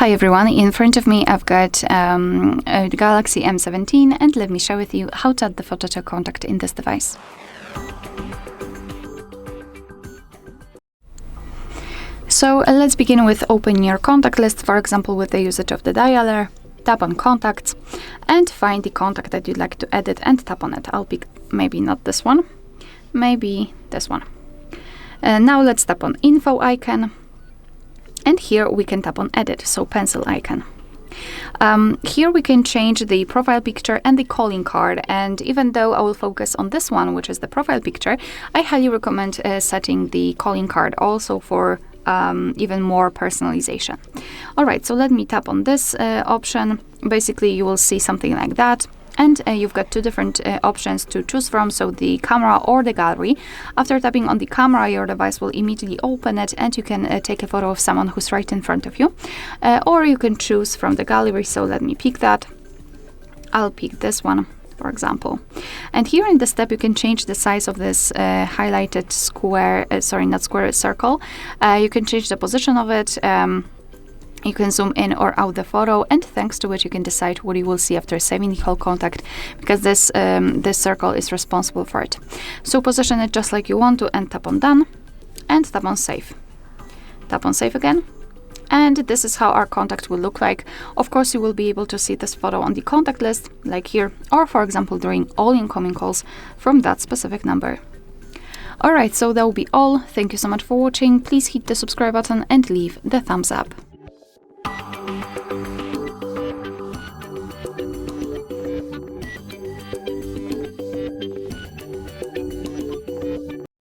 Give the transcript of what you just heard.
Hi everyone, in front of me I've got the Galaxy M17 and let me share with you how to add the photo to contact in this device. So let's begin with opening your contact list, for example with the usage of the dialer. Tap on contacts and find the contact that you'd like to edit and tap on it. I'll pick maybe not this one, maybe this one. Now let's tap on info icon. And here we can tap on edit, so pencil icon. Here we can change the profile picture and the calling card, and even though I will focus on this one, which is the profile picture, I highly recommend setting the calling card also for even more personalization. Alright, so let me tap on this option. Basically you will see something like that. And you've got two different options to choose from, so the camera or the gallery. After tapping on the camera, your device will immediately open it and you can take a photo of someone who's right in front of you. Or you can choose from the gallery, so let me pick that. I'll pick this one, for example. And here in this tab you can change the size of this highlighted square, circle. You can change the position of it. You can zoom in or out the photo, and thanks to it you can decide what you will see after saving the whole contact, because this circle is responsible for it. So position it just like you want to and tap on done and tap on save. Tap on save again. And this is how our contact will look like. Of course, you will be able to see this photo on the contact list, like here, or for example during all incoming calls from that specific number. Alright, so that will be all. Thank you so much for watching. Please hit the subscribe button and leave the thumbs up.